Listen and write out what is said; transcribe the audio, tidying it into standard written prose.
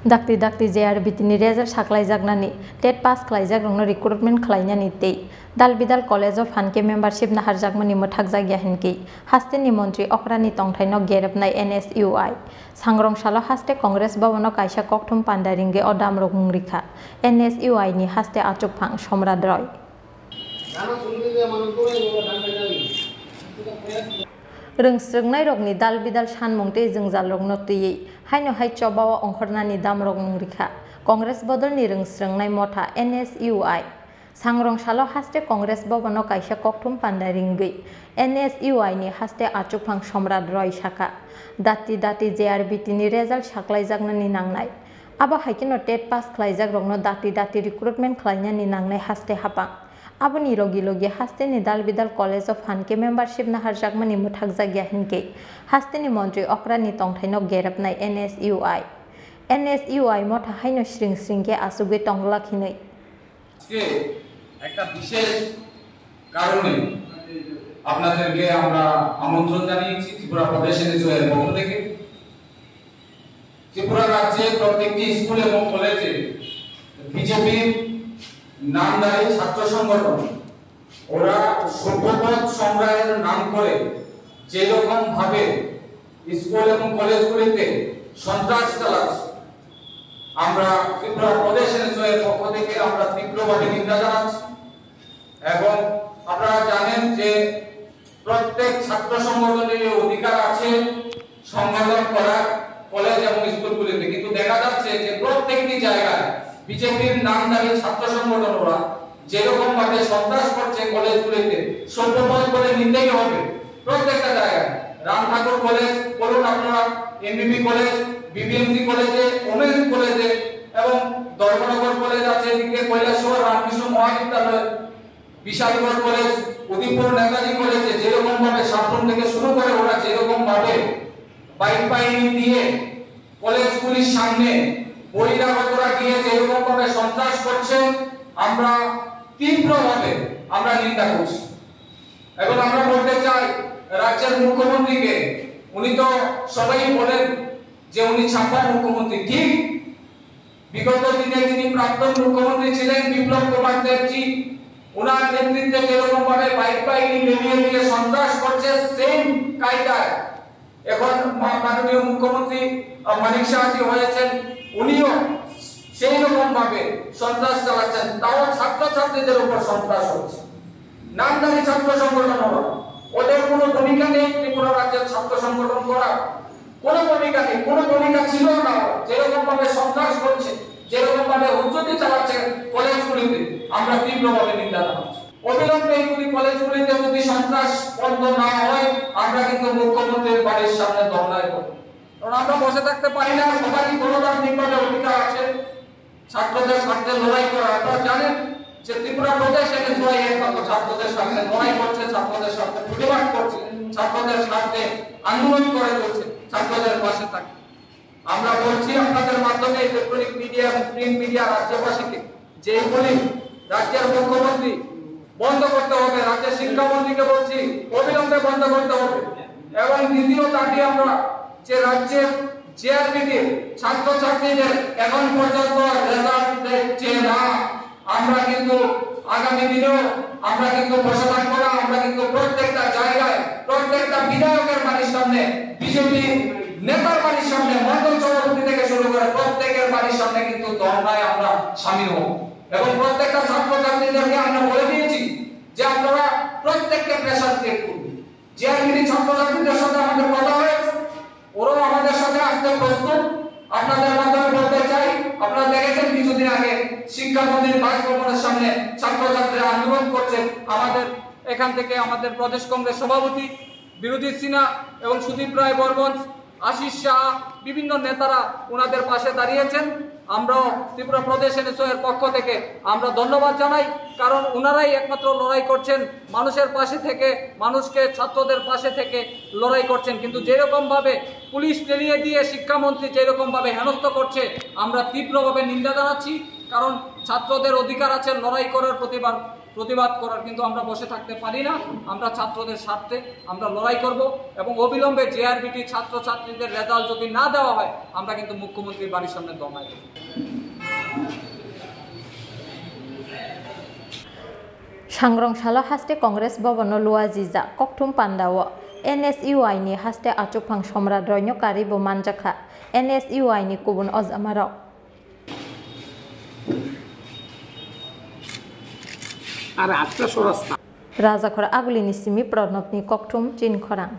Dakti dakti JRB tini rezar saklai jagnani TET pass khlaijak rongno recruitment khlainani tei Dalbidal College of Hanke membership na harjakmani mothak jagya hinki hasteni montri okrani tongthaino gerapnai NSUI sangrong salo haste Congress bavono kaisa kokthum pandaringe odam rokmung rikha NSUI ni haste achuk phang Somrad Roy Rungsrungnai rokni dalbidal sanmung tei jungjal rokno tui haino hai chobawa ongkhornani dam rokmung rikha Congress bodolni rungsrungnai motha NSUI sangrong salo haste Congress bavono kaisa kokthum pandaringui NSUI ni haste achukphang Somrad Roy saka dati JRB tini result saklaijaknani nangnai abo haikino TET pass khlaijak rokno dati recruitment khlainani nangnai haste hapang Aboni logi hasteni Dalbidal College of Hanke membership na harjakmani mothak jagya hinke hasteni montri okrani tongthaino gerapnai NSUI motha haino sringke asugui tongla khinoi একটা বিশেষ কারণে আপনাদেরকে আমরা আমন্ত্রণ জানিয়েছি ত্রিপুরা প্রদেশ NSUI এর পক্ষ থেকে ত্রিপুরা রাজ্যে প্রত্যেকটি স্কুল এবং কলেজে বিজেপির নামধারী ছাত্র সংগঠন ওরা সভ্যপথ সংগ্রামের নাম করে যে রকম ভাবে স্কুল এবং কলেজগুলিতে সন্ত্রাস চালাচ্ছে আমরা ত্রিপুরা প্রদেশ এনএসইউআই এর পক্ষ থেকে আমরা তীব্রভাবে নিন্দা জানাচ্ছি এবং আপনারা জানেন যে প্রত্যেক ছাত্র সংগঠনের অধিকার আছে সংগঠন করা কলেজ এবং স্কুলগুলিতে কিন্তু দেখা যাচ্ছে যে প্রত্যেকটি জায়গায় বিজেপির নামধারী ছাত্র সংগঠনরা যেরকম ভাবে সন্ত্রাস করছে কলেজগুলিতে সভ্যপথ বলে নিতেই হবে প্রত্যেকটা জায়গায় রাম ঠাকুর কলেজ বলুন আপনারা এমবিবি কলেজ বিবিএমসি কলেজে ওমেন্স কলেজে এবং ধর্মনগর কলেজ আছে এদিকে কৈলাসহর রামকৃষ্ণ মহাবিদ্যালয় বিশালগড় কলেজ উদয়পুর নেতাজি কলেজে যেরকম ভাবে সাতক্ষীরা থেকে শুরু করে ওরা যেরকম ভাবে বাইক বাহিনী দিয়ে কলেজগুলির সামনে বহিরাগতরা গিয়ে যেরকম ভাবে সন্ত্রাস করছে আমরা তীব্রভাবে আমরা নিন্দা করছি এবং আমরা বলতে চাই রাজ্যের মুখ্যমন্ত্রীকে উনি তো সবাই বলেন যে উনি ছাপ্পা মুখ্যমন্ত্রী ঠিক বিগত দিনে যিনি প্রাক্তন মুখ্যমন্ত্রী ছিলেন বিপ্লব কুমার দেবজি ওনার নেতৃত্বে যেরকম ভাবে বাইক বাহিনী নেমিয়ে দিয়ে সন্ত্রাস করছে সেম কায়দায় এখন মাননীয় মুখ্যমন্ত্রী মানিক শাহজি হয়েছেন উনিও সেই রকম ভাবে সন্ত্রাস চালাচ্ছেন তাও ছাত্রছাত্রীদের উপর সন্ত্রাস হচ্ছে নামধারী ছাত্র সংগঠন ওদের কোনো ভূমিকা নেই ত্রিপুরা রাজ্যের ছাত্র সংগঠন করা কোনো ভূমিকা নেই কোনো ভূমিকা ছিল না যেরকম ভাবে সন্ত্রাস করছে যেরকম ভাবে উচ্চতি চালাচ্ছে কলেজগুলিতে আমরা তীব্রভাবে নিন্দা জানাচ্ছি অবিলম্বে এইগুলি কলেজগুলিতে যদি সন্ত্রাস বন্ধ না হয় আমরা কিন্তু মুখ্যমন্ত্রীর বাড়ির সামনে ধর্নায় করব কারণ আমরা বসে থাকতে পারি না সবারই গণতান্ত্রিকভাবে অধিকার আছে ছাত্রদের স্বার্থে লড়াই করা আপনারা জানেন যে ত্রিপুরা প্রদেশ এনএসইউআই একমাত্র ছাত্রদের স্বার্থে লড়াই করছে ছাত্রদের স্বার্থে প্রতিবাদ করছে ছাত্রদের স্বার্থে আন্দোলন করে চলছে ছাত্রদের পাশে থাকে আমরা বলছি আপনাদের মাধ্যমে ইলেকট্রনিক মিডিয়া এবং প্রিন্ট মিডিয়া রাজ্যবাসীকে যে এইগুলি রাজ্যের মুখ্যমন্ত্রী বন্ধ করতে হবে রাজ্যের শিক্ষামন্ত্রীকে বলছি অবিলম্বে বন্ধ করতে হবে এবং দ্বিতীয় দাবি আমরা যে রাজ্যের জেআরবিতে ছাত্রছাত্রীদের এখন পর্যন্ত রেজাল্ট দেখছে না আমরা কিন্তু আগামী দিনেও আমরা কিন্তু বসে থাকবো না আমরা কিন্তু প্রত্যেকটা জায়গায় প্রত্যেকটা বিধায়কের বাড়ির সামনে বিজেপি নেতার বাড়ির সামনে মন্ডল সভাপতি থেকে শুরু করে প্রত্যেকের বাড়ির সামনে কিন্তু ধর্নায় আমরা শামিল হব এবং প্রত্যেকটা ছাত্রছাত্রীদেরকে আমরা বলে দিয়েছি যে আপনারা প্রত্যেককে প্রেসার ক্রিয়েট করুন জেআরবিটি ছাত্রছাত্রীদের সাথে আমাদের কথা হয়েছে ওরাও আমাদের সাথে আসতে প্রস্তুত আপনাদের মাধ্যমে বলতে চাই আপনারা দেখেছেন কিছুদিন আগে শিক্ষামন্ত্রীর বাসভবনের সামনে ছাত্রছাত্রীরা আন্দোলন করছে আমাদের এখান থেকে আমাদের প্রদেশ কংগ্রেস সভাপতি বিরোধী সিনহা এবং সুদীপ রায় বর্মন আশিস শাহ বিভিন্ন নেতারা ওনাদের পাশে দাঁড়িয়েছেন আমরাও ত্রিপুরা প্রদেশ এনএসইউআই এর পক্ষ থেকে আমরা ধন্যবাদ জানাই কারণ ওনারাই একমাত্র লড়াই করছেন মানুষের পাশে থেকে মানুষকে ছাত্রদের পাশে থেকে লড়াই করছেন কিন্তু যেরকম ভাবে পুলিশ টেলিয়ে দিয়ে শিক্ষামন্ত্রী যেরকম ভাবে হেনস্থা করছে আমরা তীব্রভাবে নিন্দা জানাচ্ছি কারণ ছাত্রদের অধিকার আছে লড়াই করার প্রতিবাদ করার, কিন্তু আমরা বসে থাকতে পারি না। আমরা ছাত্রদের স্বার্থে আমরা লড়াই করব এবং অবিলম্বে জেআরবিটি ছাত্রছাত্রীদের রেজাল্ট যদি না দেওয়া হয় আমরা কিন্তু মুখ্যমন্ত্রীর বাড়ির সামনে দমাই দেব। सांग्रंशाला हास्ते कांग्रेस भवन लुआजिजा ककथुम पान्डाव NSUI नि हास्ते आचुकफां सम्राट रय्य कारिबो मानजाखा NSUI नि गुबुन अजामाराव আর আটটা সরাস্তা राजाखर आगुलिनि सिमि प्रणबनि ककथुम चिनखरां।